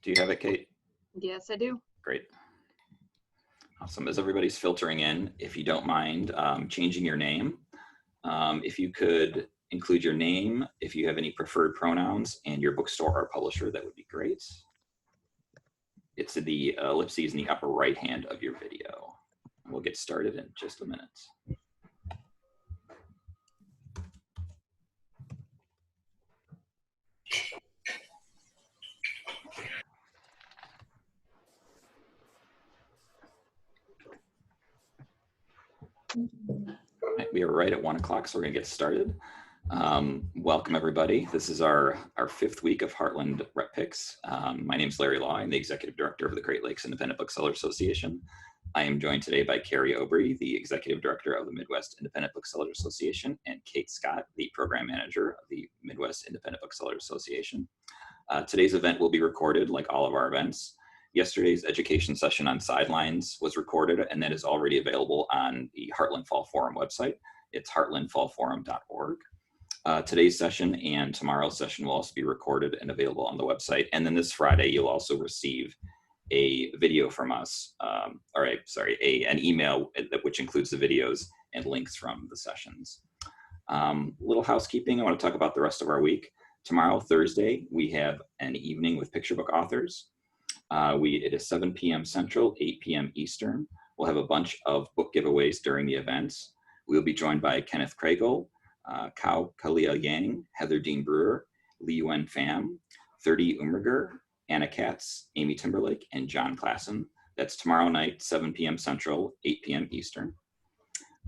Do you have it, Kate? Yes, I do. Great. Awesome. As everybody's filtering in, if you don't mind changing your name, if you could include your name, if you have any preferred pronouns, and your bookstore or publisher, that would be great. It's the ellipses in the upper right hand of your video. We'll get started in just a minute. Right, we are right at 1 o'clock, so we're gonna get started. Welcome everybody. This is our 5th week of Heartland Rep Picks. My name is Larry Law. I'm the Executive Director of the Great Lakes Independent Booksellers Association. I am joined today by Carrie Obrey, the Executive Director of the Midwest Independent Booksellers Association, and Kate Scott, the Program Manager of the Midwest Independent Booksellers Association. Today's event will be recorded like all of our events. Yesterday's education session on sidelines was recorded, and that is already available on the Heartland Fall Forum website. It's heartlandfallforum.org. Today's session and tomorrow's session will also be recorded and available on the website. And then this Friday, you'll also receive a video from us, an email which includes the videos and links from the sessions. Little housekeeping, I want to talk about the rest of our week. Tomorrow, Thursday, we have an evening with picture book authors. It is 7 p.m. Central, 8 p.m. Eastern. We'll have a bunch of book giveaways during the events. We'll be joined by Kenneth Craigle, Kao Kalia Yang, Heather Dean Brewer, Li Yuen Pham, 30 Umriger, Anna Katz, Amy Timberlake, and John Klassen. That's tomorrow night, 7 p.m. Central, 8 p.m. Eastern.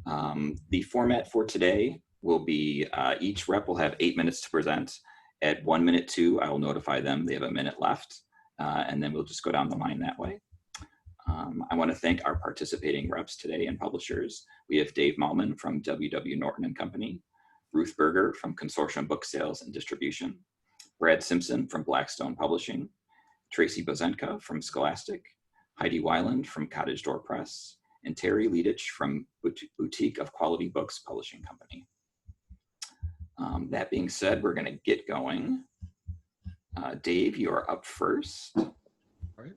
The format for today will be each rep will have 8 minutes to present. At 1 minute 2, I will notify them they have a minute left. And then we'll just go down the line that way. I want to thank our participating reps today and publishers. We have Dave Mallman from W.W. Norton Co, Ruth Berger from Consortium Book Sales and Distribution, Brad Simpson from Blackstone Publishing, Tracy Bozentka from Scholastic, Heidi Weiland from Cottage Door Press, and Terri Leidich from Boutique of Quality Books Publishing Company. That being said, we're going to get going. Dave, you are up first. All right.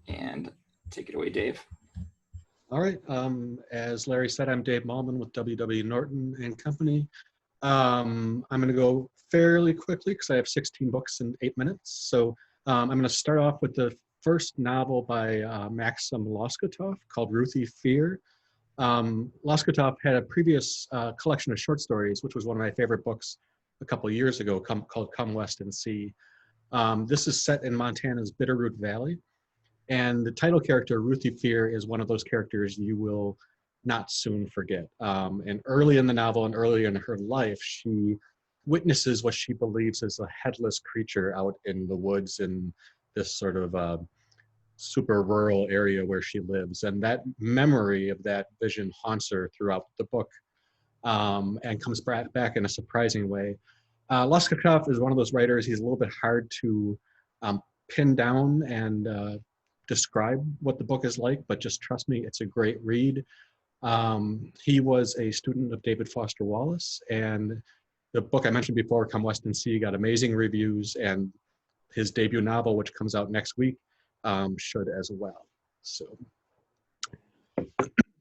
And take it away, Dave. All right. As Larry said, I'm Dave Mallman with W.W. Norton and Company. I'm going to go fairly quickly because I have 16 books in 8 minutes. So I'm going to start off with the first novel by Maxim Loskotov called Ruthie Fear. Loskotov had a previous collection of short stories, which was one of my favorite books a couple of years ago, called Come West and See. This is set in Montana's Bitterroot Valley. And the title character, Ruthie Fear, is one of those characters you will not soon forget. And early in the novel and early in her life, she witnesses what she believes is a headless creature out in the woods in this sort of super rural area where she lives. And that memory of that vision haunts her throughout the book and comes back in a surprising way. Loskotov is one of those writers, he's a little bit hard to pin down and describe what the book is like, but just trust me, it's a great read. He was a student of David Foster Wallace, and the book I mentioned before, Come West and See, got amazing reviews, and his debut novel, which comes out next week, should as well. So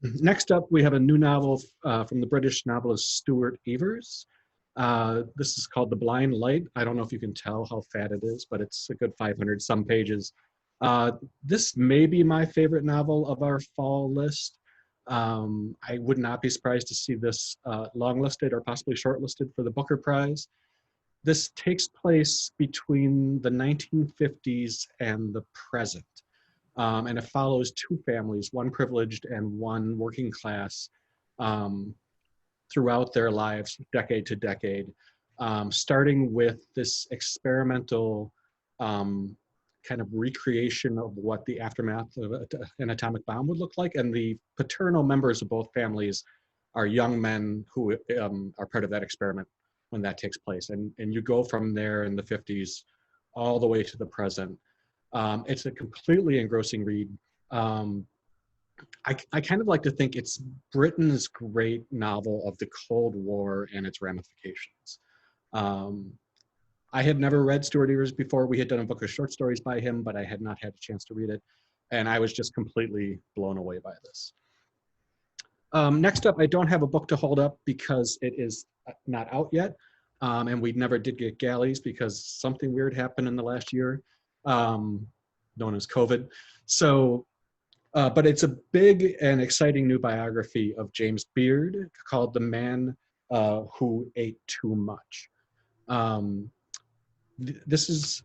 next up, we have a new novel from the British novelist Stuart Evers. This is called The Blind Light. I don't know if you can tell how fat it is, but it's a good 500 some pages. This may be my favorite novel of our fall list. I would not be surprised to see this longlisted or possibly shortlisted for the Booker Prize. This takes place between the 1950s and the present. And it follows two families, one privileged and one working class, throughout their lives, decade to decade, starting with this experimental kind of recreation of what the aftermath of an atomic bomb would look like. And the paternal members of both families are young men who are part of that experiment when that takes place. And you go from there in the 50s all the way to the present. It's a completely engrossing read. I kind of like to think it's Britain's great novel of the Cold War and its ramifications. I had never read Stuart Evers before. We had done a book of short stories by him, but I had not had a chance to read it. And I was just completely blown away by this. Next up, I don't have a book to hold up because it is not out yet. And we never did get galleys because something weird happened in the last year, known as COVID. So, but it's a big and exciting new biography of James Beard called The Man Who Ate Too Much. This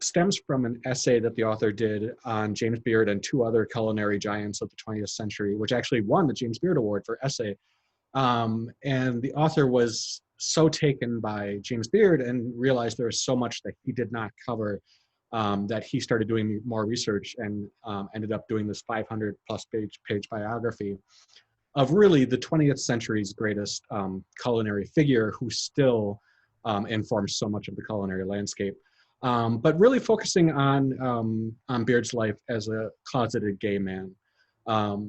stems from an essay that the author did on James Beard and two other culinary giants of the 20th century, which actually won the James Beard Award for essay. And the author was so taken by James Beard and realized there was so much that he did not cover that he started doing more research and ended up doing this 500 plus page biography of really the 20th century's greatest culinary figure who still informs so much of the culinary landscape. But really focusing on Beard's life as a closeted gay man.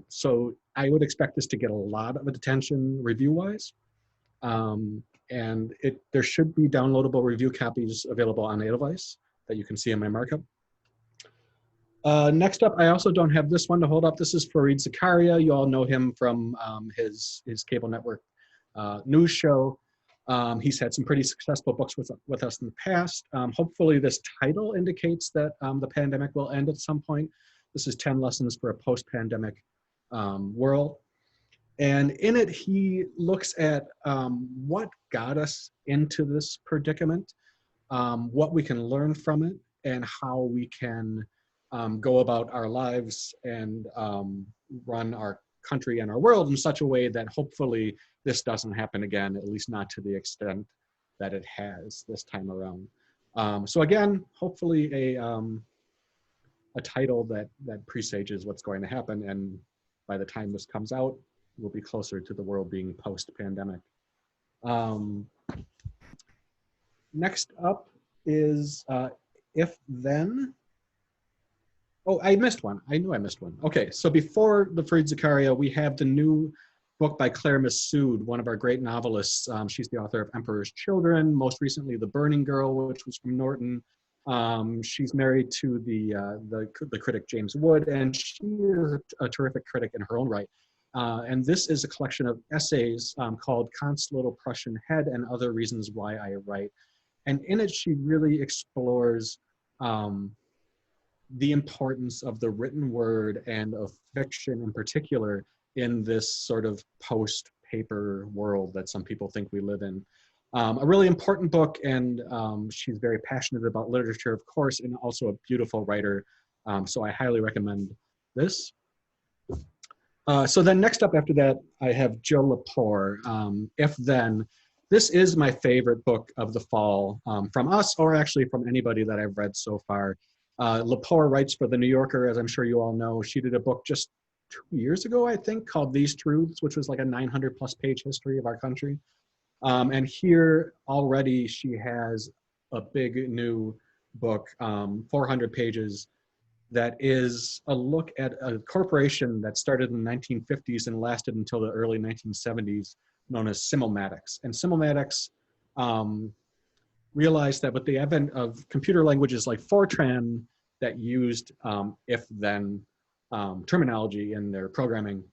So I would expect this to get a lot of attention review-wise. And there should be downloadable review copies available on Edelweiss that you can see in my markup. Next up, I also don't have this one to hold up. This is Fareed Zakaria. You all know him from his cable network news show. He's had some pretty successful books with us in the past. Hopefully this title indicates that the pandemic will end at some point. This is 10 Lessons for a Post-Pandemic World. And in it, he looks at what got us into this predicament, what we can learn from it, and how we can go about our lives and run our country and our world in such a way that hopefully this doesn't happen again, at least not to the extent that it has this time around. So again, hopefully a title that presages what's going to happen, and by the time this comes out, we'll be closer to the world being post-pandemic. Next up is If Then. Oh, I missed one. I knew I missed one. Okay, so before the Fareed Zakaria, we have the new book by Claire Massoud, one of our great novelists. She's the author of Emperor's Children, most recently The Burning Girl, which was from Norton. She's married to the critic James Wood, and she is a terrific critic in her own right. And this is a collection of essays called Kant's Little Prussian Head and Other Reasons Why I Write. And in it, she really explores the importance of the written word and of fiction in particular in this sort of post-paper world that some people think we live in. A really important book, and she's very passionate about literature, of course, and also a beautiful writer. So I highly recommend this. So then next up after that, I have Jill Lepore, If Then. This is my favorite book of the fall from us, or actually from anybody that I've read so far. Lepore writes for The New Yorker, as I'm sure you all know. She did a book just 2 years ago, I think, called These Truths, which was like a 900 plus page history of our country. And here already she has a big new book, 400 pages, that is a look at a corporation that started in the 1950s and lasted until the early 1970s, known as Simulmatics. And Simulmatics realized that with the advent of computer languages like Fortran that used if-then terminology in their programming,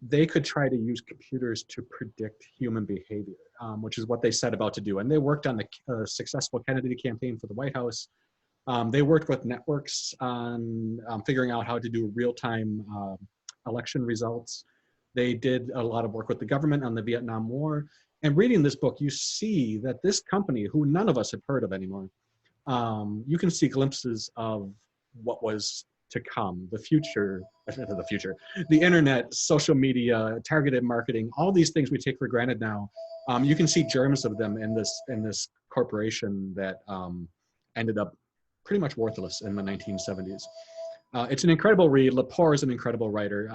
they could try to use computers to predict human behavior, which is what they set about to do. And they worked on the successful Kennedy campaign for the White House. They worked with networks on figuring out how to do real-time election results. They did a lot of work with the government on the Vietnam War. And reading this book, you see that this company, who none of us have heard of anymore, you can see glimpses of what was to come, the future, the internet, social media, targeted marketing, all these things we take for granted now. You can see germs of them in this corporation that ended up pretty much worthless in the 1970s. It's an incredible read. Lepore is an incredible writer.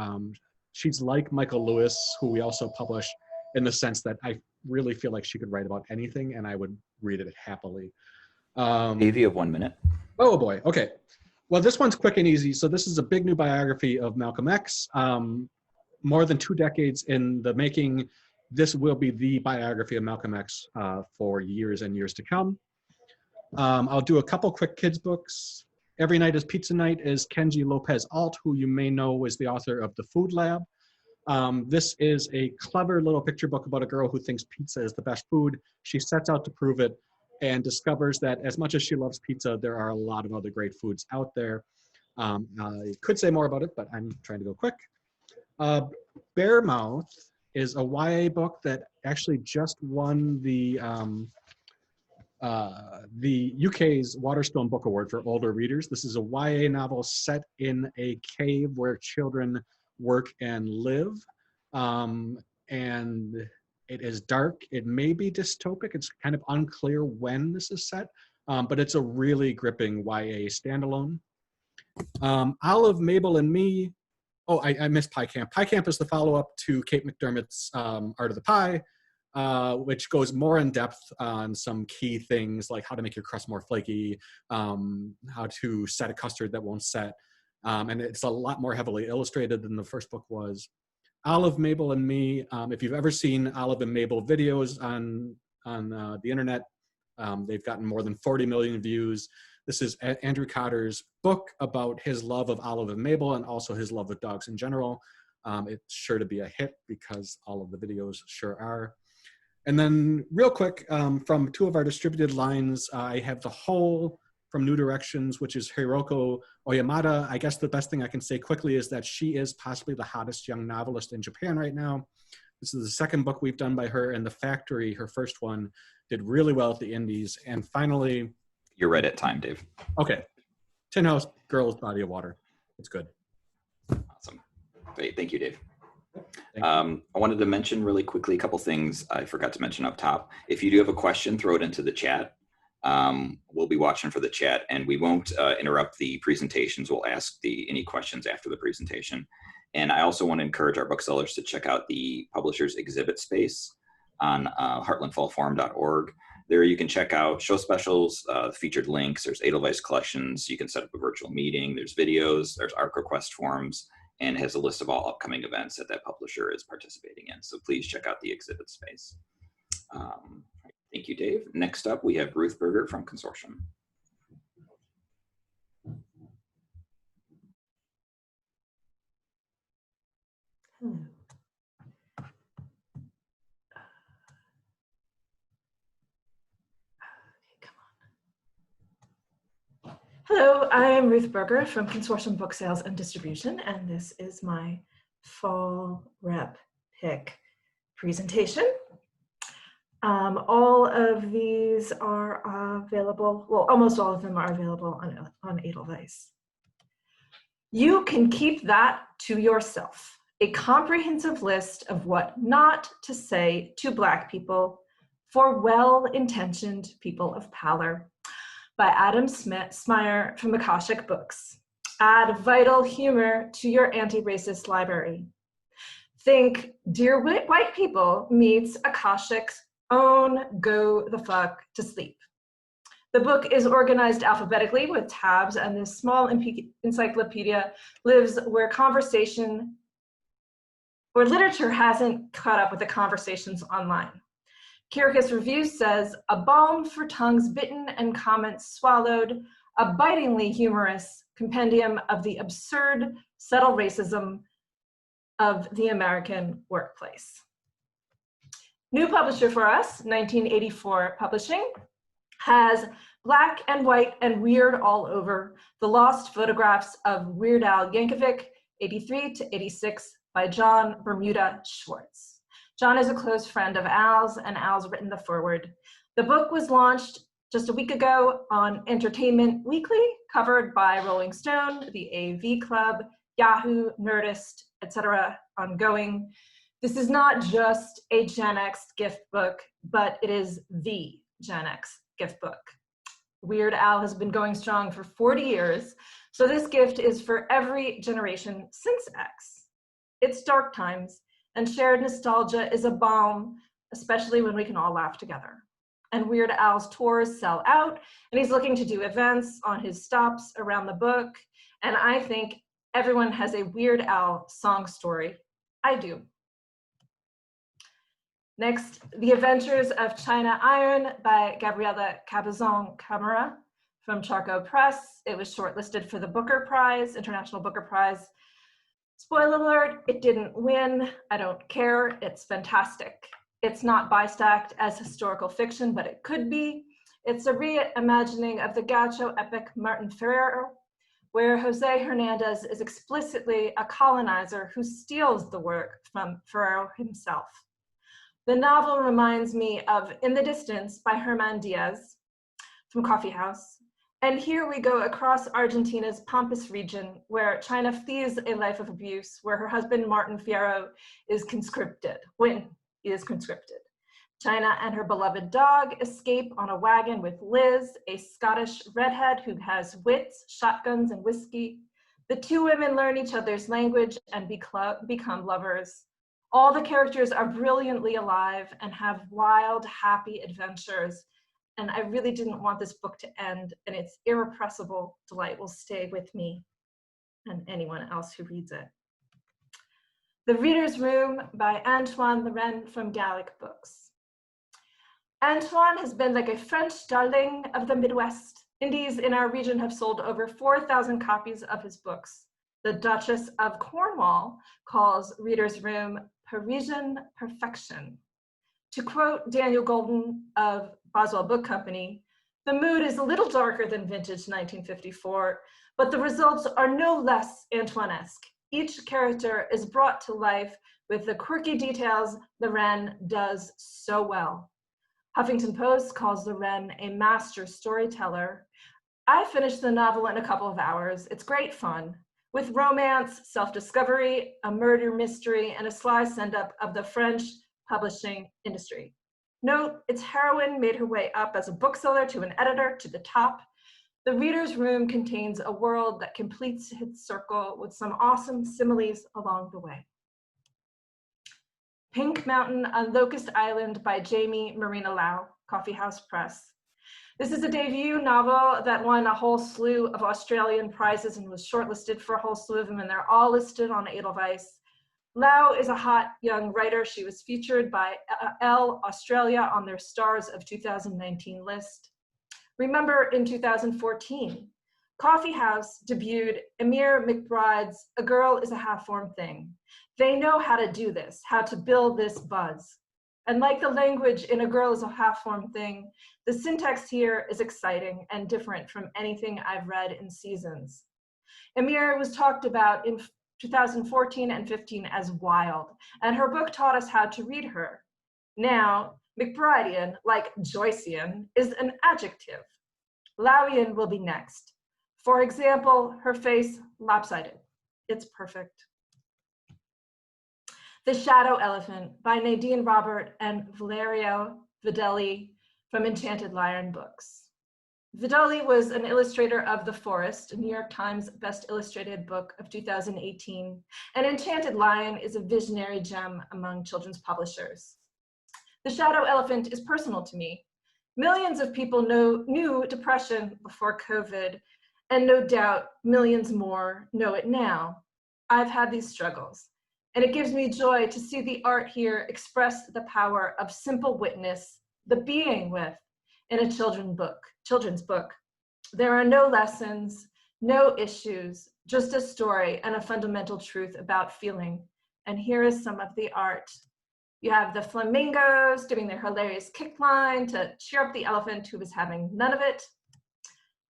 She's like Michael Lewis, who we also publish, in the sense that I really feel like she could write about anything and I would read it happily. Dave, you have 1 minute. Oh boy, okay. Well, this one's quick and easy. So this is a big new biography of Malcolm X. More than 2 decades in the making. This will be the biography of Malcolm X for years and years to come. I'll do a couple quick kids books. Every Night is Pizza Night is Kenji Lopez Alt, who you may know is the author of The Food Lab. This is a clever little picture book about a girl who thinks pizza is the best food. She sets out to prove it and discovers that as much as she loves pizza, there are a lot of other great foods out there. I could say more about it, but I'm trying to go quick. Bearmouth is a YA book that actually just won the UK's Waterstone Book Award for older readers. This is a YA novel set in a cave where children work and live. And it is dark. It may be dystopic. It's kind of unclear when this is set, but it's a really gripping YA standalone. Olive, Mabel, and Me. Oh, I missed Pie Camp. Pie Camp is the follow-up to Kate McDermott's Art of the Pie, which goes more in depth on some key things like how to make your crust more flaky, how to set a custard that won't set. And it's a lot more heavily illustrated than the first book was. Olive, Mabel, and Me. If you've ever seen Olive and Mabel videos on the internet, they've gotten more than 40 million views. This is Andrew Cotter's book about his love of Olive and Mabel and also his love of dogs in general. It's sure to be a hit because all of the videos sure are. And then real quick, from two of our distributed lines, I have The Hole from New Directions, which is Hiroko Oyamada. I guess the best thing I can say quickly is that she is possibly the hottest young novelist in Japan right now. This is the second book we've done by her, and The Factory, her first one, did really well at the Indies. And finally... You're right at time, Dave. Okay. Tin House Girls Body of Water. It's good. Awesome. Great. Thank you, Dave. Thank you. I wanted to mention really quickly a couple things I forgot to mention up top. If you do have a question, throw it into the chat. We'll be watching for the chat, and we won't interrupt the presentations. We'll ask any questions after the presentation. And I also want to encourage our booksellers to check out the publisher's exhibit space on heartlandfallforum.org. There you can check out show specials, featured links, there's Edelweiss collections, you can set up a virtual meeting, there's videos, there's ARC request forms, and has a list of all upcoming events that that publisher is participating in. So please check out the exhibit space. Thank you, Dave. Next up, we have Ruth Berger from Consortium. Hello. Hello, I'm Ruth Berger from Consortium Book Sales and Distribution, and this is my fall rep pick presentation. All of these are available, well, almost all of them are available on Edelweiss. You can keep that to yourself, a comprehensive list of what not to say to Black people for well-intentioned people of pallor, by Adam Smyer from Akashic Books. Add vital humor to your anti-racist library. Think Dear White People meets Akashic's own Go the Fuck to Sleep. The book is organized alphabetically with tabs, and this small encyclopedia lives where literature hasn't caught up with the conversations online. Kirkus Reviews says, a balm for tongues bitten and comments swallowed, a bitingly humorous compendium of the absurd, subtle racism of the American workplace. New publisher for us, 1984 Publishing, has Black and White and Weird All Over, the lost photographs of Weird Al Yankovic, 83 to 86, by John Bermuda Schwartz. John is a close friend of Al's, and Al's written the foreword. The book was launched just a week ago on Entertainment Weekly, covered by Rolling Stone, the AV Club, Yahoo, Nerdist, etc. ongoing. This is not just a Gen X gift book, but it is the Gen X gift book. Weird Al has been going strong for 40 years, so this gift is for every generation since X. It's dark times, and shared nostalgia is a balm, especially when we can all laugh together. And Weird Al's tours sell out, and he's looking to do events on his stops around the book. And I think everyone has a Weird Al song story. I do. Next, The Adventures of China Iron by Gabriela Cabezon Camara from Charco Press. It was shortlisted for the Booker Prize, International Booker Prize. Spoiler alert, it didn't win. I don't care, it's fantastic. It's not bistacked as historical fiction, but it could be. It's a reimagining of the gaucho epic Martin Ferrer, where Jose Hernandez is explicitly a colonizer who steals the work from Ferrer himself. The novel reminds me of In the Distance by Herman Diaz from Coffee House. And here we go across Argentina's Pampas region, where China flees a life of abuse, where her husband, Martin Fierro, is conscripted, when he is conscripted. China and her beloved dog escape on a wagon with Liz, a Scottish redhead who has wits, shotguns, and whiskey. The two women learn each other's language and become lovers. All the characters are brilliantly alive and have wild, happy adventures. And I really didn't want this book to end, and its irrepressible delight will stay with me and anyone else who reads it. The Reader's Room by Antoin Laurain from Gallic Books. Antoin has been like a French darling of the Midwest. Indies in our region have sold over 4,000 copies of his books. The Duchess of Cornwall calls Reader's Room Parisian perfection. To quote Daniel Golden of Boswell Book Company, the mood is a little darker than vintage 1954, but the results are no less Antoinesque. Each character is brought to life with the quirky details Laurain does so well. Huffington Post calls Laurain a master storyteller. I finished the novel in a couple of hours. It's great fun, with romance, self-discovery, a murder mystery, and a sly send-up of the French publishing industry. Note, its heroine made her way up as a bookseller to an editor to the top. The Reader's Room contains a world that completes its circle with some awesome similes along the way. Pink Mountain on Locust Island by Jamie Marina Lau, Coffee House Press. This is a debut novel that won a whole slew of Australian prizes and was shortlisted for a whole slew of them, and they're all listed on Edelweiss. Lau is a hot young writer. She was featured by Elle Australia on their Stars of 2019 list. Remember, in 2014, Coffee House debuted Amir McBride's A Girl is a Half-Formed Thing. They know how to do this, how to build this buzz. And like the language in A Girl is a Half-Formed Thing, the syntax here is exciting and different from anything I've read in seasons. Amir was talked about in 2014 and 15 as wild, and her book taught us how to read her. Now, McBridean, like Joycean, is an adjective. Lauian will be next. For example, her face lopsided. It's perfect. The Shadow Elephant by Nadine Robert and Valerio Videlli from Enchanted Lion Books. Videlli was an illustrator of The Forest, a New York Times Best Illustrated Book of 2018, and Enchanted Lion is a visionary gem among children's publishers. The Shadow Elephant is personal to me. Millions of people knew depression before COVID, and no doubt millions more know it now. I've had these struggles, and it gives me joy to see the art here express the power of simple witness, the being with, in a children's book. There are no lessons, no issues, just a story and a fundamental truth about feeling. And here is some of the art. You have the flamingos doing their hilarious kick line to cheer up the elephant who was having none of it,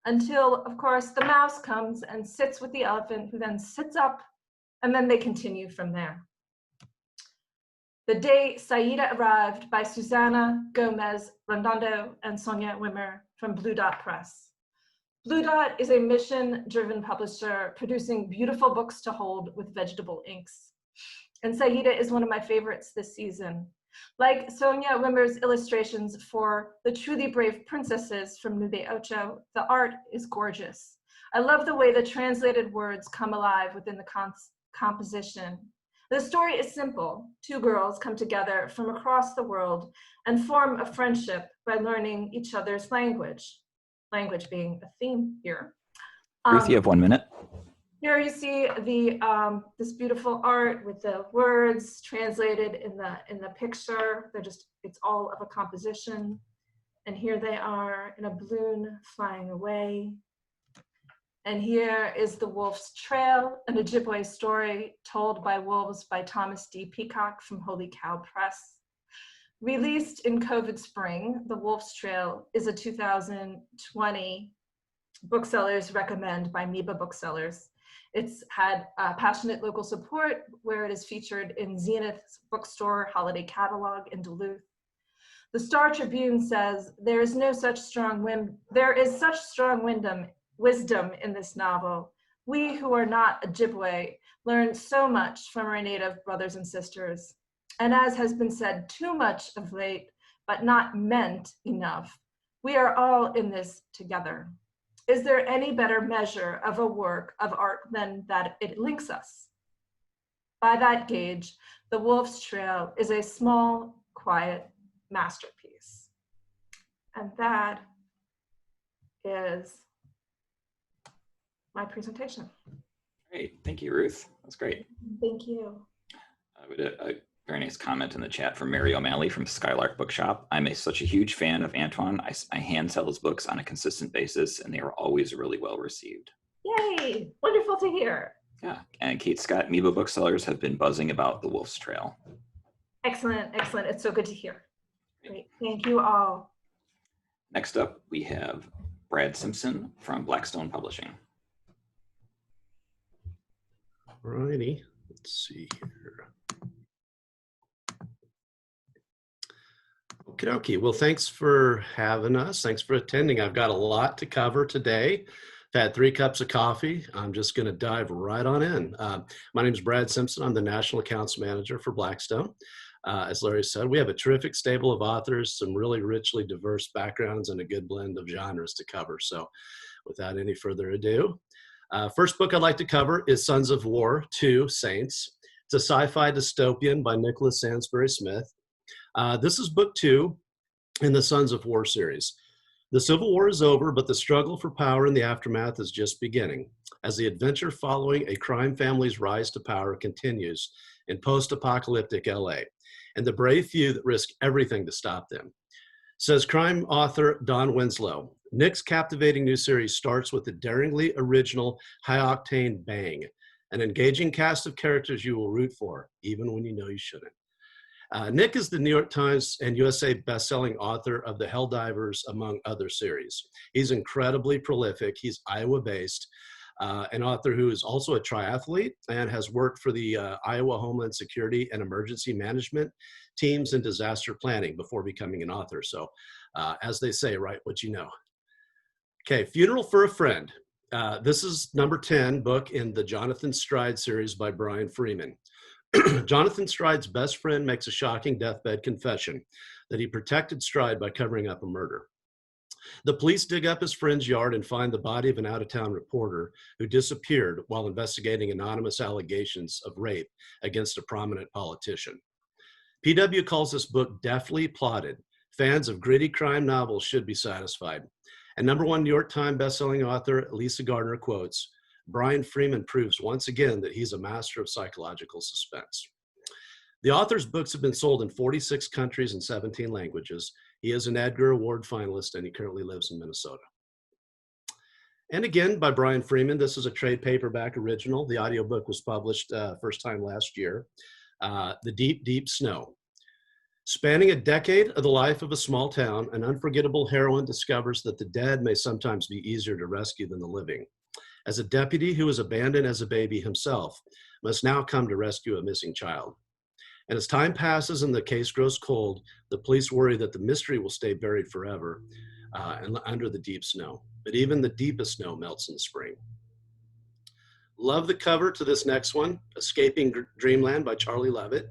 until, of course, the mouse comes and sits with the elephant, who then sits up, and then they continue from there. The Day Saida Arrived by Susana Gomez Rondondo and Sonia Wimmer from Blue Dot Press. Blue Dot is a mission-driven publisher producing beautiful books to hold with vegetable inks. And Saida is one of my favorites this season. Like Sonia Wimmer's illustrations for The Truly Brave Princesses from Nube Ocho, the art is gorgeous. I love the way the translated words come alive within the composition. The story is simple. Two girls come together from across the world and form a friendship by learning each other's language. Language being a theme here. Ruth, you have 1 minute. Here you see the this beautiful art with the words translated in the picture. It's all of a composition. And here they are in a balloon flying away. And here is The Wolf's Trail, an Ojibwe story told by wolves by Thomas D. Peacock from Holy Cow Press. Released in COVID spring, The Wolf's Trail is a 2020 booksellers recommend by Miba Booksellers. It's had passionate local support where it is featured in Zenith's bookstore holiday catalog in Duluth. The Star Tribune says, there is such strong wisdom in this novel. We who are not Ojibwe learn so much from our native brothers and sisters. And as has been said too much of late, but not meant enough, we are all in this together. Is there any better measure of a work of art than that it links us? By that gauge, The Wolf's Trail is a small, quiet masterpiece. And that is my presentation. Great, thank you, Ruth. That's great. Thank you. A very nice comment in the chat from Mary O'Malley from Skylark Bookshop. I'm such a huge fan of Antoin. I hand sell his books on a consistent basis, and they are always really well received. Yay, wonderful to hear. Yeah, and Kate Scott, Miba Booksellers have been buzzing about The Wolf's Trail. Excellent, excellent. It's so good to hear. Great, thank you all. Next up, we have Brad Simpson from Blackstone Publishing. Alrighty, let's see here. Okie dokie. Well, thanks for having us. Thanks for attending. I've got a lot to cover today. I've had 3 cups of coffee. I'm just going to dive right on in. My name is Brad Simpson. I'm the National Accounts Manager for Blackstone. As Larry said, we have a terrific stable of authors, some really richly diverse backgrounds, and a good blend of genres to cover. So without any further ado, first book I'd like to cover is Sons of War 2 Saints. It's a sci-fi dystopian by Nicholas Sansbury Smith. This is book 2 in the Sons of War series. The Civil War is over, but the struggle for power in the aftermath is just beginning, as the adventure following a crime family's rise to power continues in post-apocalyptic LA, and the brave few that risk everything to stop them. Says crime author Don Winslow, Nick's captivating new series starts with a daringly original, high-octane bang, an engaging cast of characters you will root for, even when you know you shouldn't. Nick is the New York Times and USA bestselling author of The Helldivers, among other series. He's incredibly prolific. He's Iowa-based, an author who is also a triathlete and has worked for the Iowa Homeland Security and Emergency Management teams in disaster planning before becoming an author. So as they say, write what you know. Okay, Funeral for a Friend. This is number 10 book in the Jonathan Stride series by Brian Freeman. Jonathan Stride's best friend makes a shocking deathbed confession that he protected Stride by covering up a murder. The police dig up his friend's yard and find the body of an out-of-town reporter who disappeared while investigating anonymous allegations of rape against a prominent politician. PW calls this book deftly plotted. Fans of gritty crime novels should be satisfied. And #1 New York Times bestselling author Lisa Gardner quotes, Brian Freeman proves once again that he's a master of psychological suspense. The author's books have been sold in 46 countries and 17 languages. He is an Edgar Award finalist, and he currently lives in Minnesota. And again, by Brian Freeman, this is a trade paperback original. The audiobook was published first time last year. The Deep, Deep Snow. Spanning a decade of the life of a small town, an unforgettable heroine discovers that the dead may sometimes be easier to rescue than the living. As a deputy who was abandoned as a baby himself, must now come to rescue a missing child. And as time passes and the case grows cold, the police worry that the mystery will stay buried forever and under the deep snow. But even the deepest snow melts in the spring. Love the cover to this next one, Escaping Dreamland by Charlie Levitt.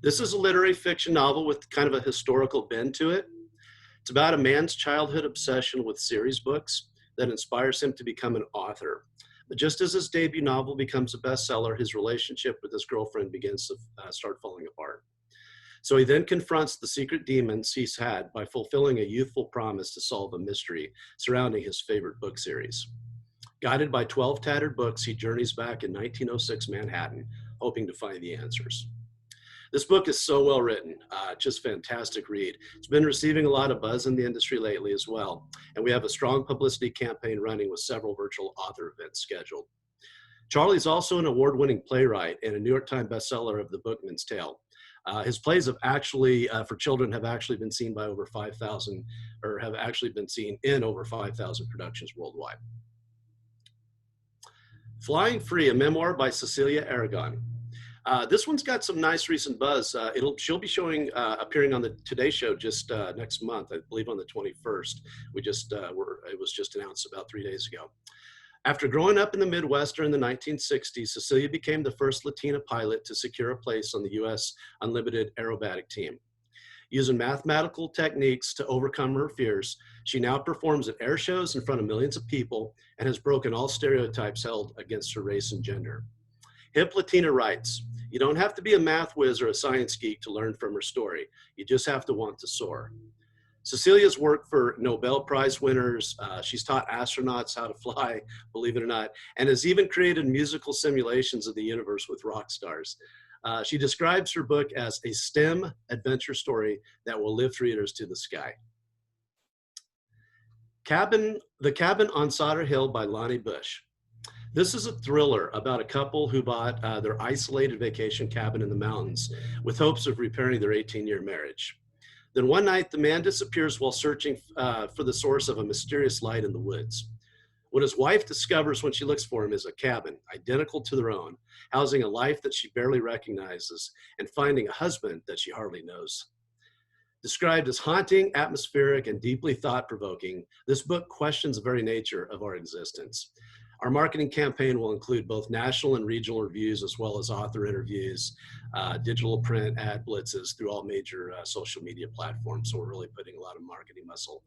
This is a literary fiction novel with kind of a historical bend to it. It's about a man's childhood obsession with series books that inspires him to become an author. But just as his debut novel becomes a bestseller, his relationship with his girlfriend begins to start falling apart. So he then confronts the secret demons he's had by fulfilling a youthful promise to solve a mystery surrounding his favorite book series. Guided by 12 tattered books, he journeys back in 1906 Manhattan, hoping to find the answers. This book is so well written, just fantastic read. It's been receiving a lot of buzz in the industry lately as well, and we have a strong publicity campaign running with several virtual author events scheduled. Charlie's also an award-winning playwright and a New York Times bestseller of The Bookman's Tale. His plays have actually, for children, have actually been seen by over 5,000, or have actually been seen in over 5,000 productions worldwide. Flying Free, a memoir by Cecilia Aragon. This one's got some nice recent buzz. She'll be appearing on the Today Show just next month, I believe on the 21st. It was just announced about 3 days ago. After growing up in the Midwest during the 1960s, Cecilia became the first Latina pilot to secure a place on the U.S. Unlimited aerobatic team. Using mathematical techniques to overcome her fears, she now performs at air shows in front of millions of people and has broken all stereotypes held against her race and gender. Hip Latina writes, "You don't have to be a math whiz or a science geek to learn from her story. You just have to want to soar." Cecilia's worked for Nobel Prize winners. She's taught astronauts how to fly, believe it or not, and has even created musical simulations of the universe with rock stars. She describes her book as a STEM adventure story that will lift readers to the sky. The Cabin on Solder Hill by Lonnie Bush. This is a thriller about a couple who bought their isolated vacation cabin in the mountains with hopes of repairing their 18-year marriage. Then one night, the man disappears while searching for the source of a mysterious light in the woods. What his wife discovers when she looks for him is a cabin, identical to their own, housing a life that she barely recognizes and finding a husband that she hardly knows. Described as haunting, atmospheric, and deeply thought-provoking, this book questions the very nature of our existence. Our marketing campaign will include both national and regional reviews, as well as author interviews, digital print ad blitzes through all major social media platforms. So we're really putting a lot of marketing muscle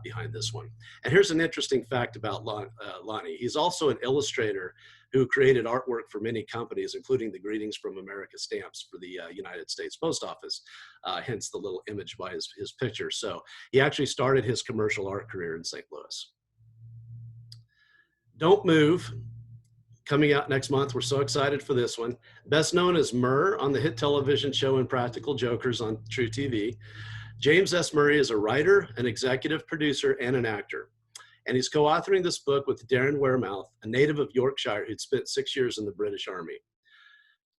behind this one. And here's an interesting fact about Lonnie. He's also an illustrator who created artwork for many companies, including the Greetings from America stamps for the United States Post Office, hence the little image by his picture. So he actually started his commercial art career in St. Louis. Don't Move, coming out next month. We're so excited for this one. Best known as Murr on the hit television show Impractical Jokers on True TV, James S. Murray is a writer, an executive producer, and an actor. And he's co-authoring this book with Darren Wearmouth, a native of Yorkshire who'd spent 6 years in the British Army.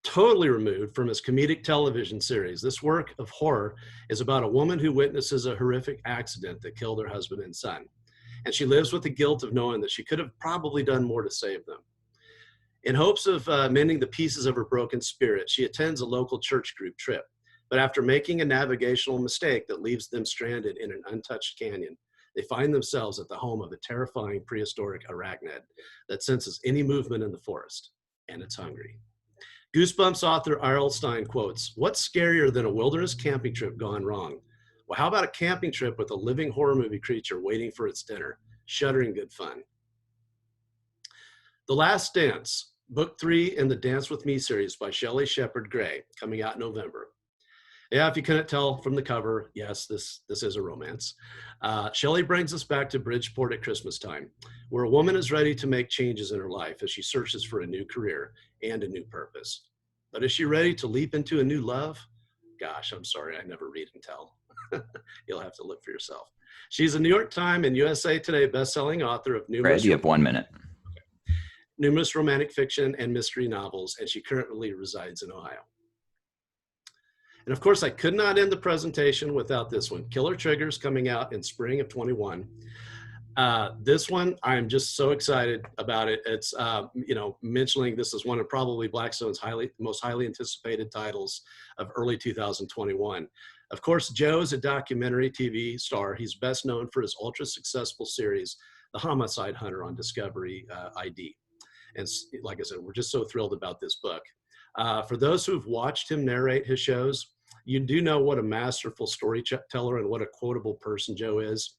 Totally removed from his comedic television series, this work of horror is about a woman who witnesses a horrific accident that killed her husband and son. And she lives with the guilt of knowing that she could have probably done more to save them. In hopes of mending the pieces of her broken spirit, she attends a local church group trip. But after making a navigational mistake that leaves them stranded in an untouched canyon, they find themselves at the home of a terrifying prehistoric arachnid that senses any movement in the forest, and it's hungry. Goosebumps author R.L. Stine quotes, "What's scarier than a wilderness camping trip gone wrong? Well, how about a camping trip with a living horror movie creature waiting for its dinner? Shuddering good fun." The Last Dance, Book 3 in the Dance With Me series by Shelley Shepard Gray, coming out in November. Yeah, if you couldn't tell from the cover, yes, this is a romance. Shelley brings us back to Bridgeport at Christmas time, where a woman is ready to make changes in her life as she searches for a new career and a new purpose. But is she ready to leap into a new love? Gosh, I'm sorry, I never read and tell. You'll have to look for yourself. She's a New York Times and USA Today best-selling author of numerous... Brad, you have 1 minute. Numerous romantic fiction and mystery novels, and she currently resides in Ohio. And of course, I could not end the presentation without this one. Killer Triggers, coming out in spring of 21. This one, I'm just so excited about it. It's, mentioning this is one of probably Blackstone's most highly anticipated titles of early 2021. Of course, Joe is a documentary TV star. He's best known for his ultra-successful series, The Homicide Hunter on Discovery ID. And like I said, we're just so thrilled about this book. For those who've watched him narrate his shows, you do know what a masterful storyteller and what a quotable person Joe is.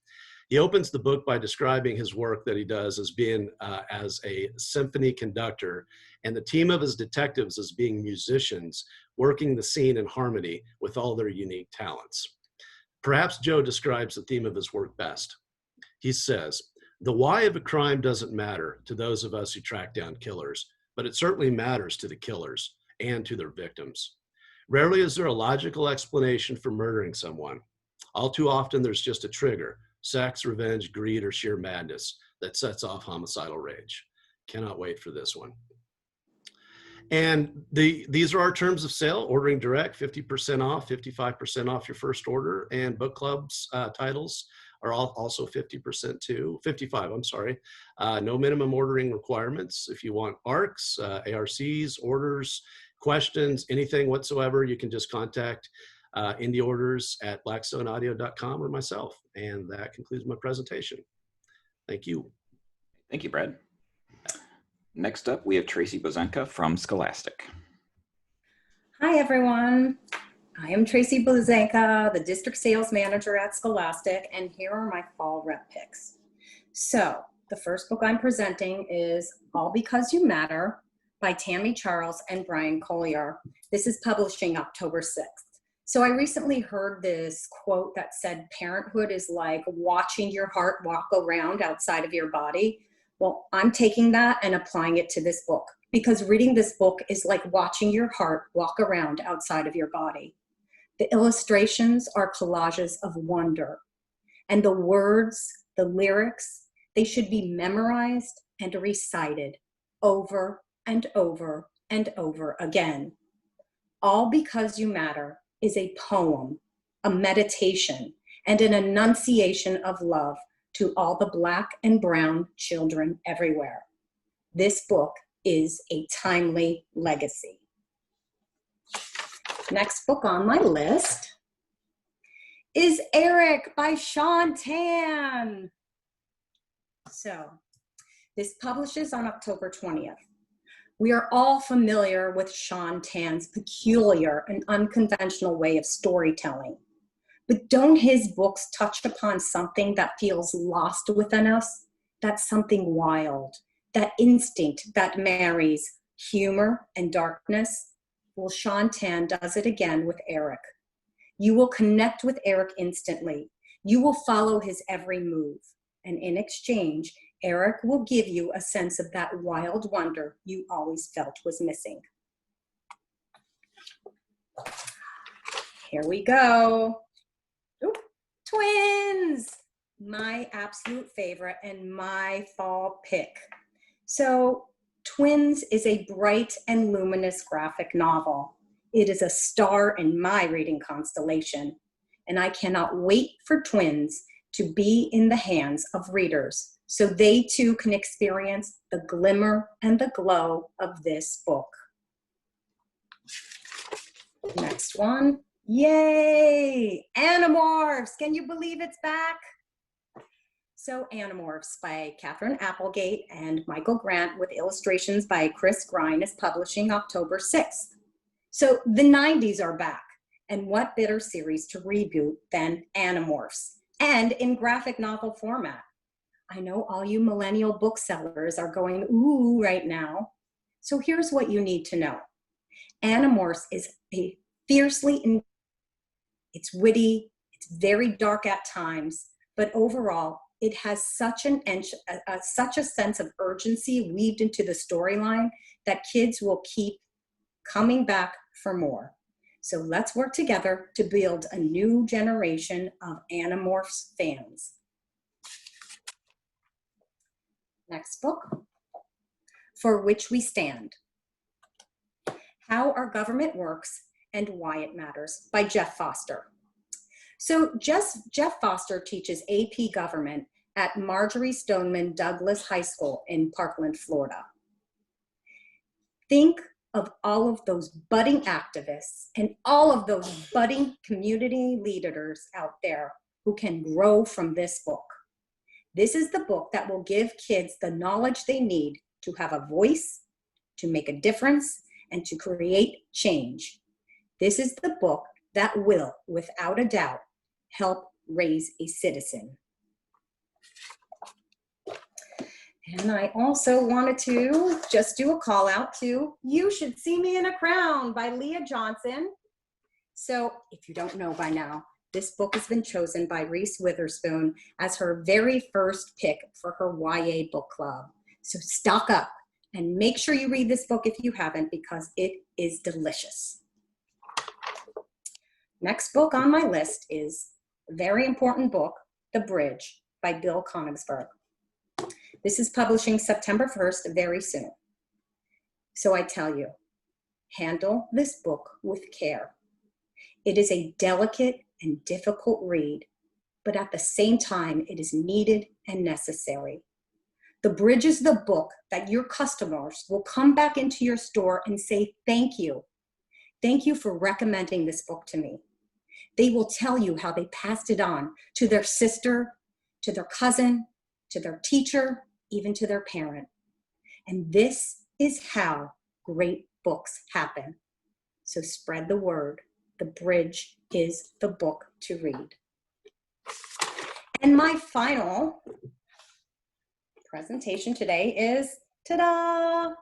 He opens the book by describing his work that he does as being as a symphony conductor, and the team of his detectives as being musicians, working the scene in harmony with all their unique talents. Perhaps Joe describes the theme of his work best. He says, The why of a crime doesn't matter to those of us who track down killers, but it certainly matters to the killers and to their victims. Rarely is there a logical explanation for murdering someone. All too often, there's just a trigger: sex, revenge, greed, or sheer madness that sets off homicidal rage. Cannot wait for this one. And these are our terms of sale. Ordering direct, 50% off, 55% off your first order, and book clubs titles are also 50% too, 55, I'm sorry. No minimum ordering requirements. If you want ARCs, ARCs, orders, questions, anything whatsoever, you can just contact indie orders at blackstoneaudio.com or myself. And that concludes my presentation. Thank you. Thank you, Brad. Next up, we have Tracy Bozentka from Scholastic. Hi, everyone. I am Tracy Bozentka, the District Sales Manager at Scholastic, and here are my fall rep picks. So the first book I'm presenting is All Because You Matter by Tammy Charles and Brian Collier. This is publishing October 6th. So I recently heard this quote that said parenthood is like watching your heart walk around outside of your body. Well, I'm taking that and applying it to this book, because reading this book is like watching your heart walk around outside of your body. The illustrations are collages of wonder, and the words, the lyrics, they should be memorized and recited over and over and over again. All Because You Matter is a poem, a meditation, and an enunciation of love to all the Black and brown children everywhere. This book is a timely legacy. Next book on my list is Eric by Sean Tan. So this publishes on October 20th. We are all familiar with Sean Tan's peculiar and unconventional way of storytelling. But don't his books touch upon something that feels lost within us? That's something wild, that instinct that marries humor and darkness. Well, Sean Tan does it again with Eric. You will connect with Eric instantly. You will follow his every move. And in exchange, Eric will give you a sense of that wild wonder you always felt was missing. Here we go. Ooh, twins! My absolute favorite and my fall pick. So, Twins is a bright and luminous graphic novel. It is a star in my reading constellation, and I cannot wait for Twins to be in the hands of readers so they too can experience the glimmer and the glow of this book. Next one. Yay! Animorphs! Can you believe it's back? So Animorphs by Catherine Applegate and Michael Grant with illustrations by Chris Grine is publishing October 6th. So the 90s are back, and what better series to reboot than Animorphs, and in graphic novel format. I know all you millennial booksellers are going, ooh, right now. So here's what you need to know. Animorphs is a fiercely, it's witty, it's very dark at times, but overall, it has such a sense of urgency weaved into the storyline that kids will keep coming back for more. So let's work together to build a new generation of Animorphs fans. Next book, For Which We Stand. How Our Government Works and Why It Matters by Jeff Foster. So Jeff Foster teaches AP Government at Marjorie Stoneman Douglas High School in Parkland, Florida. Think of all of those budding activists and all of those budding community leaders out there who can grow from this book. This is the book that will give kids the knowledge they need to have a voice, to make a difference, and to create change. This is the book that will, without a doubt, help raise a citizen. And I also wanted to just do a call out to You Should See Me in a Crown by Leah Johnson. So if you don't know by now, this book has been chosen by Reese Witherspoon as her very first pick for her YA book club. So stock up and make sure you read this book if you haven't, because it is delicious. Next book on my list is a very important book, The Bridge by Bill Konigsberg. This is publishing September 1st, very soon. So I tell you, handle this book with care. It is a delicate and difficult read, but at the same time, it is needed and necessary. The Bridge is the book that your customers will come back into your store and say, thank you. Thank you for recommending this book to me. They will tell you how they passed it on to their sister, to their cousin, to their teacher, even to their parent. And this is how great books happen. So spread the word. The Bridge is the book to read. And my final presentation today is, ta-da,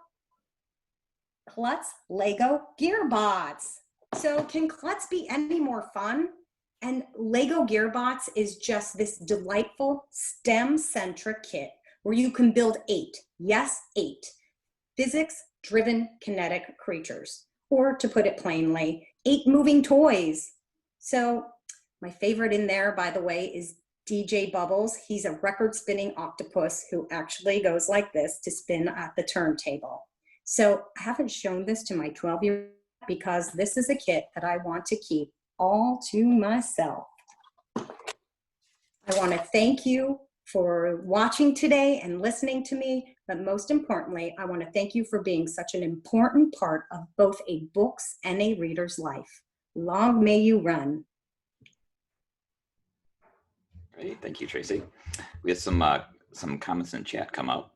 Klutz Lego Gearbots. So can Klutz be any more fun? And Lego Gearbots is just this delightful STEM-centric kit where you can build 8, yes, 8, physics-driven kinetic creatures. Or to put it plainly, 8 moving toys. So my favorite in there, by the way, is DJ Bubbles. He's a record-spinning octopus who actually goes like this to spin at the turntable. So I haven't shown this to my 12-year-old because this is a kit that I want to keep all to myself. I want to thank you for watching today and listening to me, but most importantly, I want to thank you for being such an important part of both a book's and a reader's life. Long may you run. Great, thank you, Tracy. We had some comments in chat come up.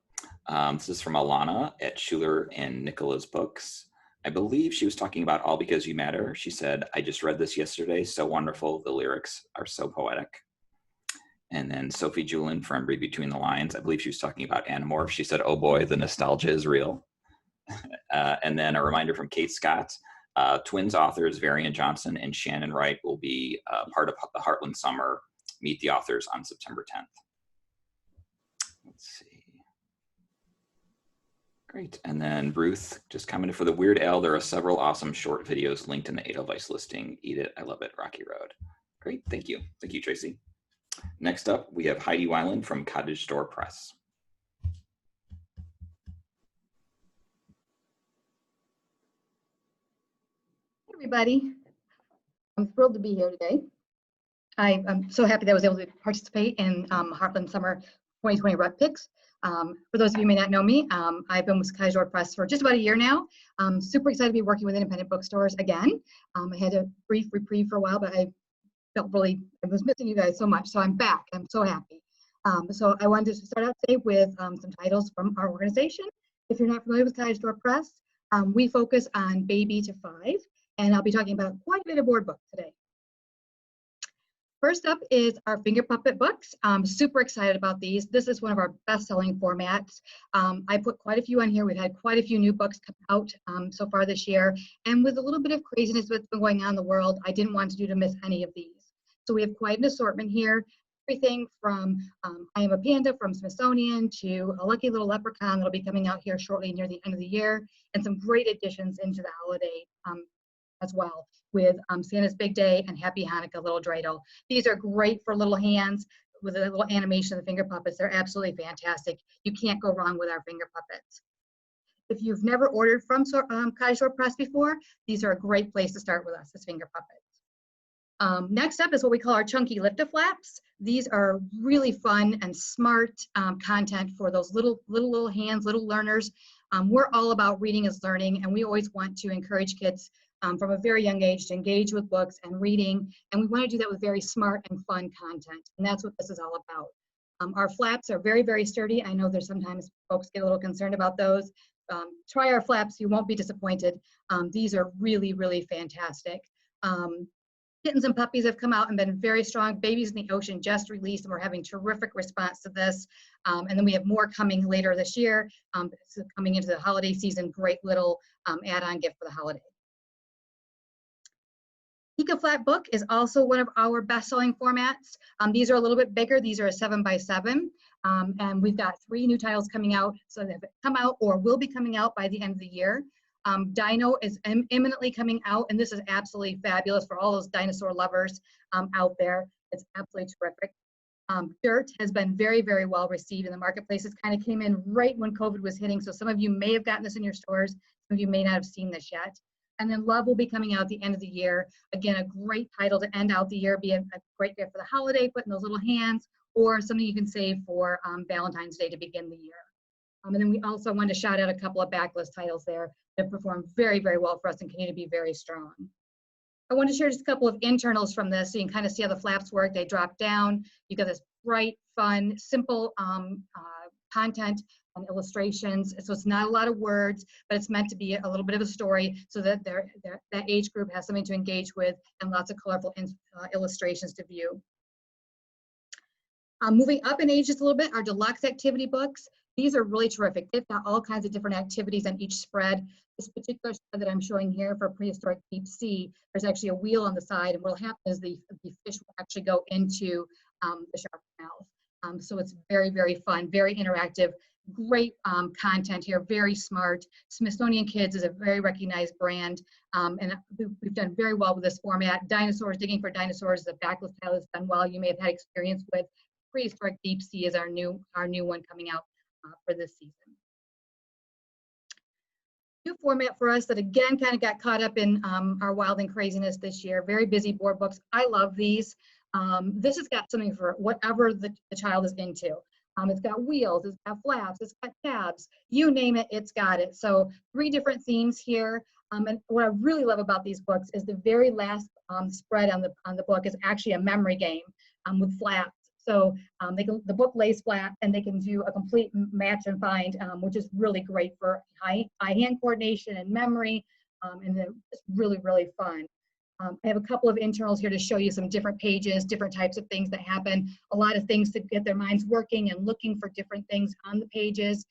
This is from Alana at Schuler and Nicola's Books. I believe she was talking about All Because You Matter. She said, I just read this yesterday, so wonderful. The lyrics are so poetic. And then Sophie Julin from Read Between the Lines, I believe she was talking about Animorph. She said, oh boy, the nostalgia is real. And then a reminder from Kate Scott, twins authors Varian Johnson and Shannon Wright will be part of the Heartland Summer Meet the Authors on September 10th. Let's see. Great. And then Ruth just commented for the Weird Al, there are several awesome short videos linked in the Edelweiss listing. Eat it, I love it, Rocky Road. Great, thank you. Thank you, Tracy. Next up, we have Heidi Weiland from Cottage Store Press. Hey everybody, I'm thrilled to be here today. I'm so happy that I was able to participate in Heartland Summer 2020 Rep Picks. For those of you who may not know me, I've been with Cottage Store Press for just about a year now. I'm super excited to be working with independent bookstores again. I had a brief reprieve for a while, but I was missing you guys so much, so I'm back. I'm so happy. So I wanted to start out today with some titles from our organization. If you're not familiar with Cottage Store Press, we focus on baby to 5, and I'll be talking about quite a bit of board books today. First up is our finger puppet books. I'm super excited about these. This is one of our best-selling formats. I put quite a few on here. We've had quite a few new books come out so far this year. And with a little bit of craziness that's been going on in the world, I didn't want to miss any of these. So we have quite an assortment here. Everything from I Am a Panda from Smithsonian to A Lucky Little Leprechaun that'll be coming out here shortly near the end of the year, and some great additions into the holiday as well, with Santa's Big Day and Happy Hanukkah Little Dreidel. These are great for little hands with a little animation of the finger puppets. They're absolutely fantastic. You can't go wrong with our finger puppets. If you've never ordered from Cottage Store Press before, these are a great place to start with us as finger puppets. Next up is what we call our chunky lift-a-flaps. These are really fun and smart content for those little hands, little learners. We're all about reading is learning, and we always want to encourage kids from a very young age to engage with books and reading, and we want to do that with very smart and fun content, and that's what this is all about. Our flaps are very, very sturdy. I know there's sometimes folks get a little concerned about those. Try our flaps, you won't be disappointed. These are really, really fantastic. Kittens and puppies have come out and been very strong. Babies in the Ocean just released, and we're having terrific response to this. And then we have more coming later this year. So coming into the holiday season, great little add-on gift for the holiday. Pika Flat Book is also one of our best-selling formats. These are a little bit bigger. These are a 7x7. And we've got 3 new titles coming out. So they've come out or will be coming out by the end of the year. Dino is imminently coming out, and this is absolutely fabulous for all those dinosaur lovers out there. It's absolutely terrific. Dirt has been very, very well received in the marketplace. It kind of came in right when COVID was hitting, so some of you may have gotten this in your stores. Some of you may not have seen this yet. And then Love will be coming out at the end of the year. Again, a great title to end out the year, be a great gift for the holiday, put in those little hands, or something you can save for Valentine's Day to begin the year. And then we also wanted to shout out a couple of backlist titles there that performed very, very well for us and continue to be very strong. I want to share just a couple of internals from this so you can kind of see how the flaps work. They drop down. You got this bright, fun, simple content and illustrations. So it's not a lot of words, but it's meant to be a little bit of a story so that that age group has something to engage with and lots of colorful illustrations to view. Moving up in age just a little bit, our deluxe activity books. These are really terrific. They've got all kinds of different activities on each spread. This particular spread that I'm showing here for prehistoric deep sea, there's actually a wheel on the side, and what'll happen is the fish will actually go into the shark's mouth. So it's very, very fun, very interactive, great content here, very smart. Smithsonian Kids is a very recognized brand, and we've done very well with this format. Dinosaurs, Digging for Dinosaurs, the backlist title has done well. You may have had experience with. Prehistoric Deep Sea is our new one coming out for this season. New format for us that again kind of got caught up in our wild and craziness this year. Very busy board books. I love these. This has got something for whatever the child is into. It's got wheels, it's got flaps, it's got tabs, you name it, it's got it. So 3 different themes here. And what I really love about these books is the very last spread on the book is actually a memory game with flaps. So the book lays flat and they can do a complete match and find, which is really great for eye-hand coordination and memory, and they're just really, really fun. I have a couple of internals here to show you some different pages, different types of things that happen, a lot of things to get their minds working and looking for different things on the pages,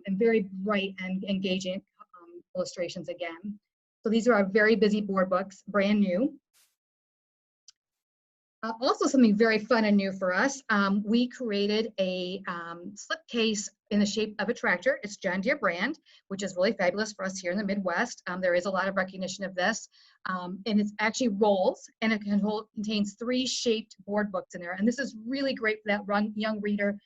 and very bright and engaging illustrations again. So these are our very busy board books, brand new. Also something very fun and new for us, we created a slipcase in the shape of a tractor. It's John Deere brand, which is really fabulous for us here in the Midwest. There is a lot of recognition of this, and it actually rolls, and it contains 3 shaped board books in there. And this is really great for that young reader,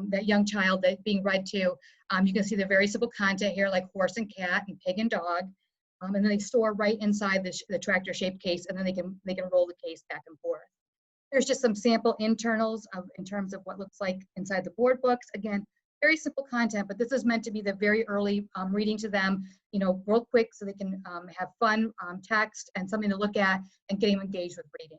that young child that's being read to. You can see the very simple content here, like horse and cat and pig and dog. And then they store right inside the tractor shaped case, and then they can roll the case back and forth. There's just some sample internals in terms of what looks like inside the board books. Again, very simple content, but this is meant to be the very early reading to them, real quick so they can have fun text and something to look at and get them engaged with reading.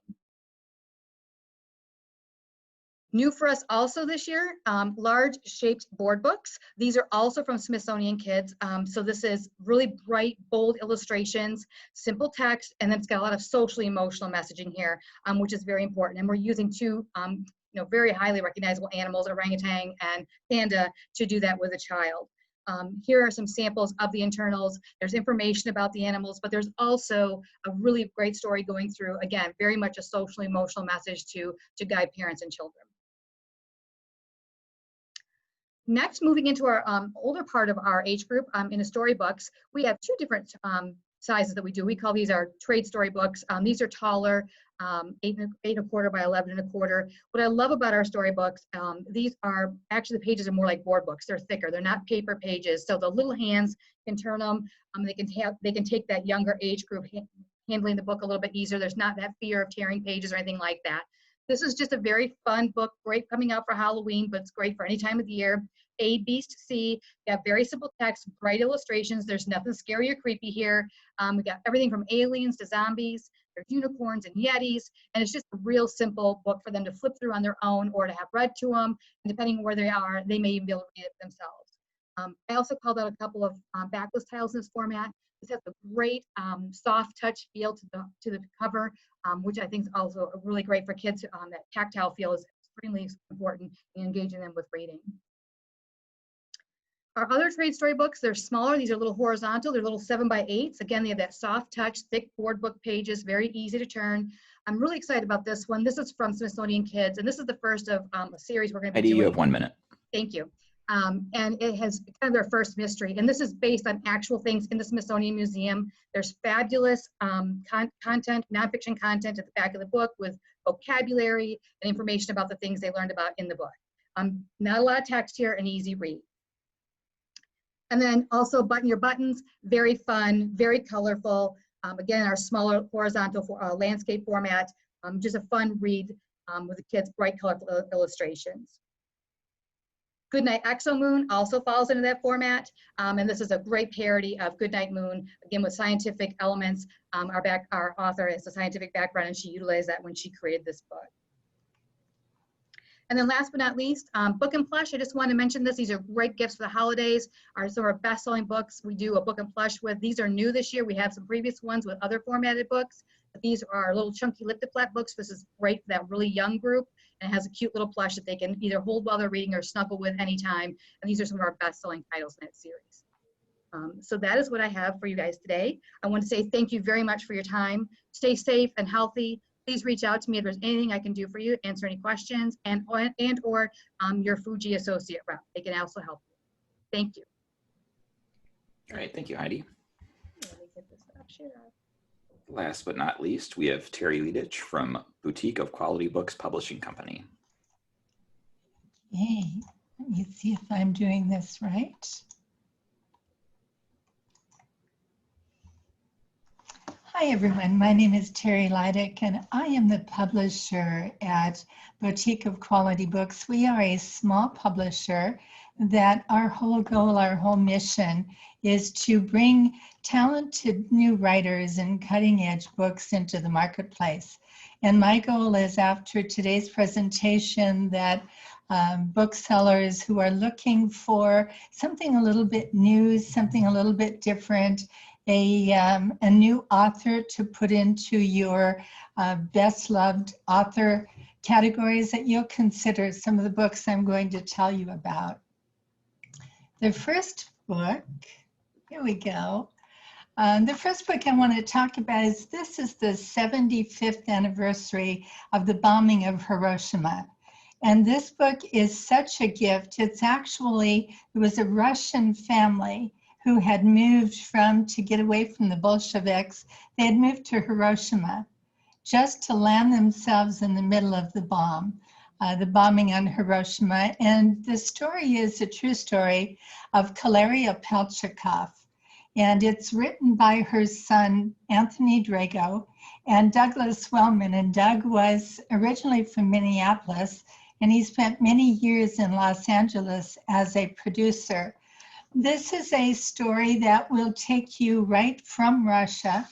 New for us also this year, large shaped board books. These are also from Smithsonian Kids. So this is really bright, bold illustrations, simple text, and then it's got a lot of socially emotional messaging here, which is very important. And we're using 2 very highly recognizable animals, orangutan and panda, to do that with a child. Here are some samples of the internals. There's information about the animals, but there's also a really great story going through, again, very much a socially emotional message to guide parents and children. Next, moving into our older part of our age group in the storybooks, we have 2 different sizes that we do. We call these our trade storybooks. These are taller, 8 1/4 by 11 1/4. What I love about our storybooks, these are actually, the pages are more like board books. They're thicker. They're not paper pages. So the little hands can turn them. They can take that younger age group handling the book a little bit easier. There's not that fear of tearing pages or anything like that. This is just a very fun book, great coming out for Halloween, but it's great for any time of the year. A, B, C, we have very simple text, bright illustrations. There's nothing scary or creepy here. We got everything from aliens to zombies. There's unicorns and yetis, and it's just a real simple book for them to flip through on their own or to have read to them. And depending on where they are, they may even be able to read it themselves. I also called out a couple of backlist titles in this format. This has a great soft touch feel to the cover, which I think is also really great for kids. That tactile feel is extremely important in engaging them with reading. Our other trade story books, they're smaller. These are a little horizontal. They're little 7x8s. Again, they have that soft touch, thick board book pages, very easy to turn. I'm really excited about this one. This is from Smithsonian Kids, and this is the first of a series we're going to be Heidi, doing. you have 1 minute. Thank you. And it has kind of their first mystery. And this is based on actual things in the Smithsonian Museum. There's fabulous content, nonfiction content at the back of the book with vocabulary and information about the things they learned about in the book. Not a lot of text here, an easy read. And then also Button Your Buttons, very fun, very colorful. Again, our smaller horizontal landscape format, just a fun read with the kids' bright, colorful illustrations. Goodnight Exo Moon also falls into that format, and this is a great parody of Goodnight Moon, again with scientific elements. Our author has a scientific background, and she utilized that when she created this book. And then last but not least, Book and Plush. I just want to mention this. These are great gifts for the holidays. Some of our best-selling books we do a Book and Plush with. These are new this year. We have some previous ones with other formatted books. But these are our little chunky lip-to-flap books. This is great for that really young group. And it has a cute little plush that they can either hold while they're reading or snuggle with anytime. And these are some of our best-selling titles in that series. So that is what I have for you guys today. I want to say thank you very much for your time. Stay safe and healthy. Please reach out to me if there's anything I can do for you, answer any questions, and or your Fuji associate rep. They can also help you. Thank you. All right, thank you, Heidi. Let me get this up, share. Last but not least, we have Terri Leidich from Boutique of Quality Books Publishing Company. Hey, let me see if I'm doing this right. Hi everyone, my name is Terri Leidich and I am the publisher at Boutique of Quality Books. We are a small publisher that our whole goal, our whole mission is to bring talented new writers and cutting edge books into the marketplace. And my goal is after today's presentation that booksellers who are looking for something a little bit new, something a little bit different, a new author to put into your best loved author categories, that you'll consider some of the books I'm going to tell you about. The first book, here we go. The first book I want to talk about is this is the 75th anniversary of the bombing of Hiroshima. And this book is such a gift. It's actually, it was a Russian family who had moved to get away from the Bolsheviks. They had moved to Hiroshima just to land themselves in the middle of the bombing on Hiroshima. And the story is a true story of Kaleria Pelchikov. And it's written by her son, Anthony Drago, and Douglas Wellman. And Doug was originally from Minneapolis, and he spent many years in Los Angeles as a producer. This is a story that will take you right from Russia.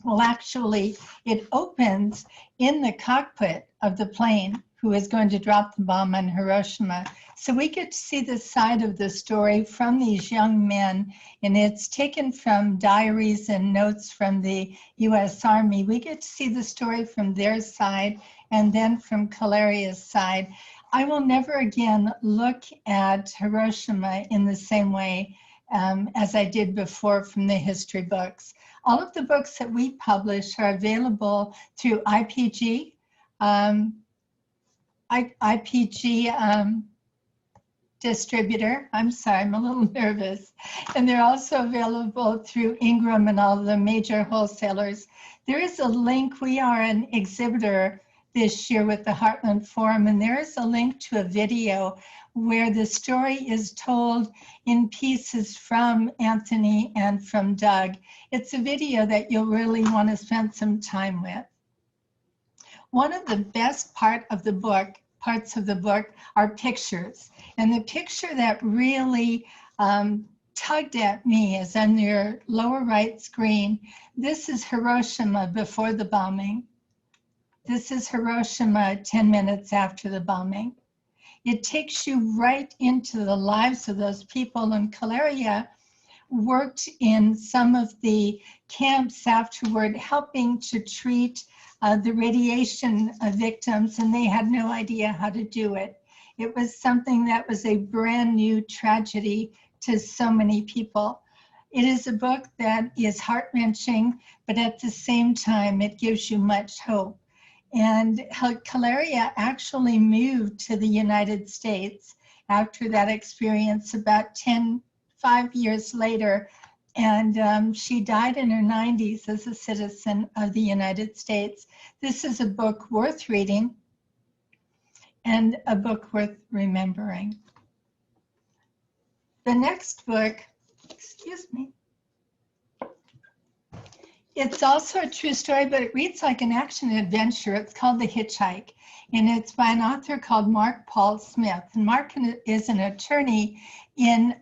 Well, actually, it opens in the cockpit of the plane who is going to drop the bomb on Hiroshima. So we get to see the side of the story from these young men, and it's taken from diaries and notes from the US Army. We get to see the story from their side and then from Kaleria's side. I will never again look at Hiroshima in the same way as I did before from the history books. All of the books that we publish are available through IPG. IPG distributor. I'm sorry, I'm a little nervous. And they're also available through Ingram and all the major wholesalers. There is a link. We are an exhibitor this year with the Heartland Forum, and there is a link to a video where the story is told in pieces from Anthony and from Doug. It's a video that you'll really want to spend some time with. One of the best parts of the book are pictures. And the picture that really tugged at me is on your lower right screen. This is Hiroshima before the bombing. This is Hiroshima 10 minutes after the bombing. It takes you right into the lives of those people. And Kaleria worked in some of the camps afterward, helping to treat the radiation victims, and they had no idea how to do it. It was something that was a brand new tragedy to so many people. It is a book that is heart-wrenching, but at the same time, it gives you much hope. And Caleria actually moved to the United States after that experience about 5 years later. And she died in her 90s as a citizen of the United States. This is a book worth reading and a book worth remembering. The next book, excuse me, it's also a true story, but it reads like an action adventure. It's called The Hitchhike, and it's by an author called Mark Paul Smith. And Mark is an attorney in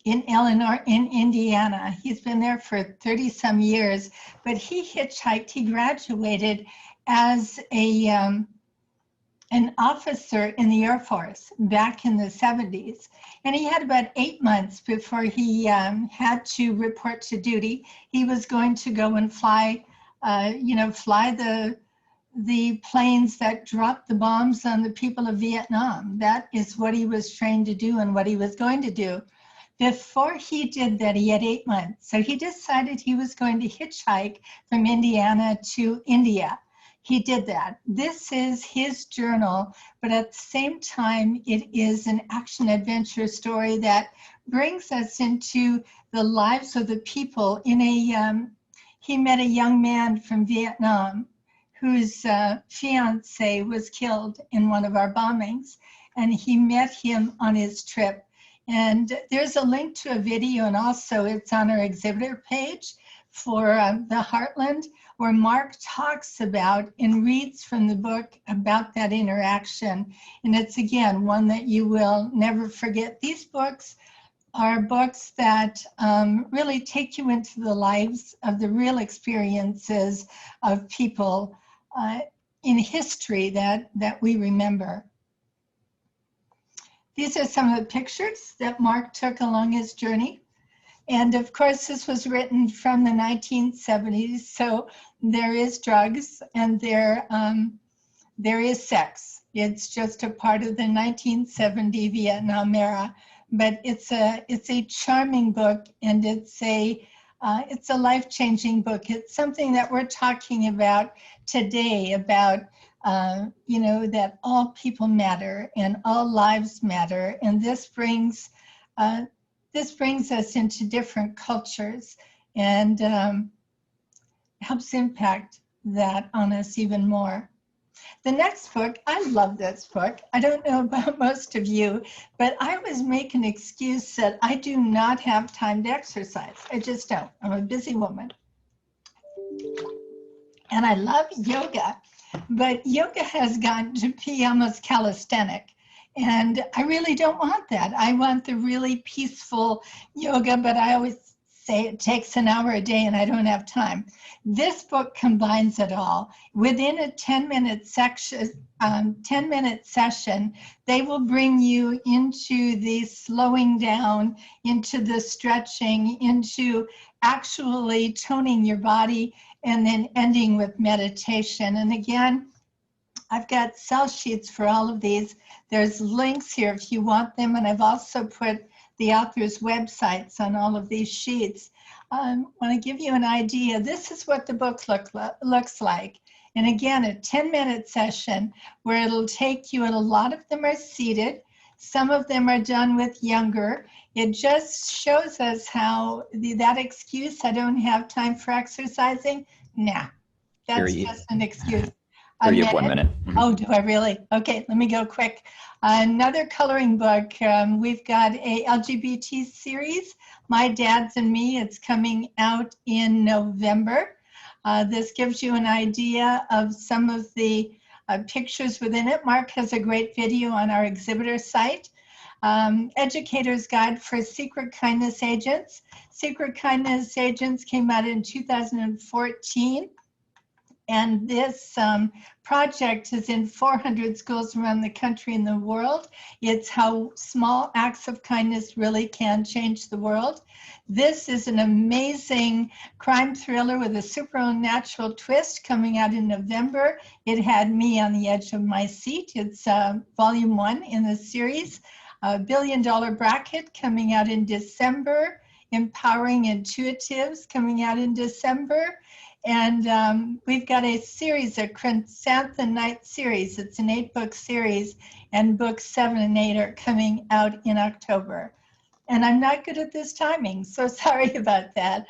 Indiana. He's been there for 30-some years, but he hitchhiked. He graduated as an officer in the Air Force back in the 70s. And he had about 8 months before he had to report to duty. He was going to go and fly the planes that dropped the bombs on the people of Vietnam. That is what he was trained to do and what he was going to do. Before he did that, he had 8 months. So he decided he was going to hitchhike from Indiana to India. He did that. This is his journal, but at the same time, it is an action-adventure story that brings us into the lives of the people. He met a young man from Vietnam whose fiance was killed in one of our bombings, and he met him on his trip. And there's a link to a video, and also it's on our exhibitor page for the Heartland, where Mark talks about and reads from the book about that interaction. And it's, again, one that you will never forget. These books are books that really take you into the lives of the real experiences of people in history that we remember. These are some of the pictures that Mark took along his journey. And of course, this was written from the 1970s, so there is drugs and there is sex. It's just a part of the 1970 Vietnam era, but it's a charming book, and it's a life-changing book. It's something that we're talking about today, about that all people matter and all lives matter, and this brings us into different cultures and helps impact that on us even more. The next book, I love this book. I don't know about most of you, but I always make an excuse that I do not have time to exercise. I just don't. I'm a busy woman. And I love yoga, but yoga has gotten to be almost calisthenic. And I really don't want that. I want the really peaceful yoga, but I always say it takes an hour a day and I don't have time. This book combines it all. Within a 10-minute session, they will bring you into the slowing down, into the stretching, into actually toning your body, and then ending with meditation. And again, I've got sell sheets for all of these. There's links here if you want them, and I've also put the author's websites on all of these sheets. I want to give you an idea. This is what the book looks like. And again, a 10-minute session where it'll take you, and a lot of them are seated. Some of them are done with younger. It just shows us how that excuse, I don't have time for exercising, nah, that's just an excuse. Here you have 1 minute. Oh, do I really? Okay, let me go quick. Another coloring book. We've got a LGBT series, My Dads and Me. It's coming out in November. This gives you an idea of some of the pictures within it. Mark has a great video on our exhibitor site. Educator's Guide for Secret Kindness Agents. Secret Kindness Agents came out in 2014. And this project is in 400 schools around the country and the world. It's how small acts of kindness really can change the world. This is an amazing crime thriller with a supernatural twist coming out in November. It had me on the edge of my seat. It's volume 1 in the series. Billion Dollar Bracket coming out in December. Empowering Intuitives coming out in December. And we've got a series, a Chrysanthemum Night series. It's an 8-book series, and books 7 and 8 are coming out in October. And I'm not good at this timing, so sorry about that.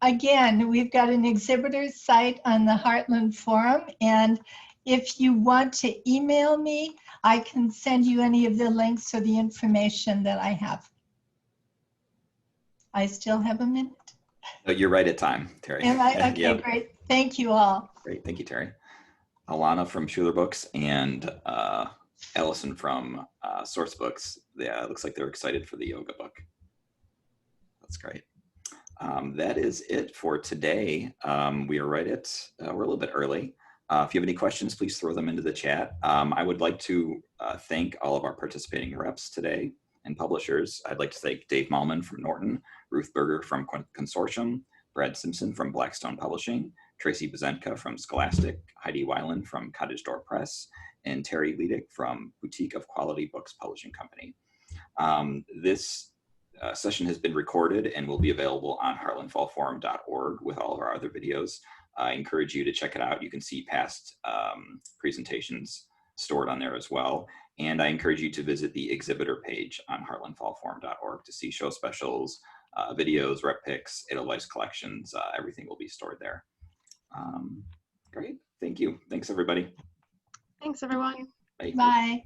Again, we've got an exhibitor's site on the Heartland Forum, and if you want to email me, I can send you any of the links or the information that I have. I still have a minute. Oh, you're right at time, Terri. Am I? Okay, Yep. great. Thank you all. Great, thank you, Terri. Alana from Schuler Books and Allison from Source Books. Yeah, it looks like they're excited for the yoga book. That's great. That is it for today. We are right at, we're a little bit early. If you have any questions, please throw them into the chat. I would like to thank all of our participating reps today and publishers. I'd like to thank Dave Mallman from Norton, Ruth Berger from Consortium, Brad Simpson from Blackstone Publishing, Tracy Bozentka from Scholastic, Heidi Weiland from Cottage Door Press, and Terri Leidich from Boutique of Quality Books Publishing Company. This session has been recorded and will be available on heartlandfallforum.org with all of our other videos. I encourage you to check it out. You can see past presentations stored on there as well. And I encourage you to visit the exhibitor page on heartlandfallforum.org to see show specials, videos, rep picks, Edelweiss collections. Everything will be stored there. Great. Thank you. Thanks, everybody. Thanks, everyone. Bye. Bye.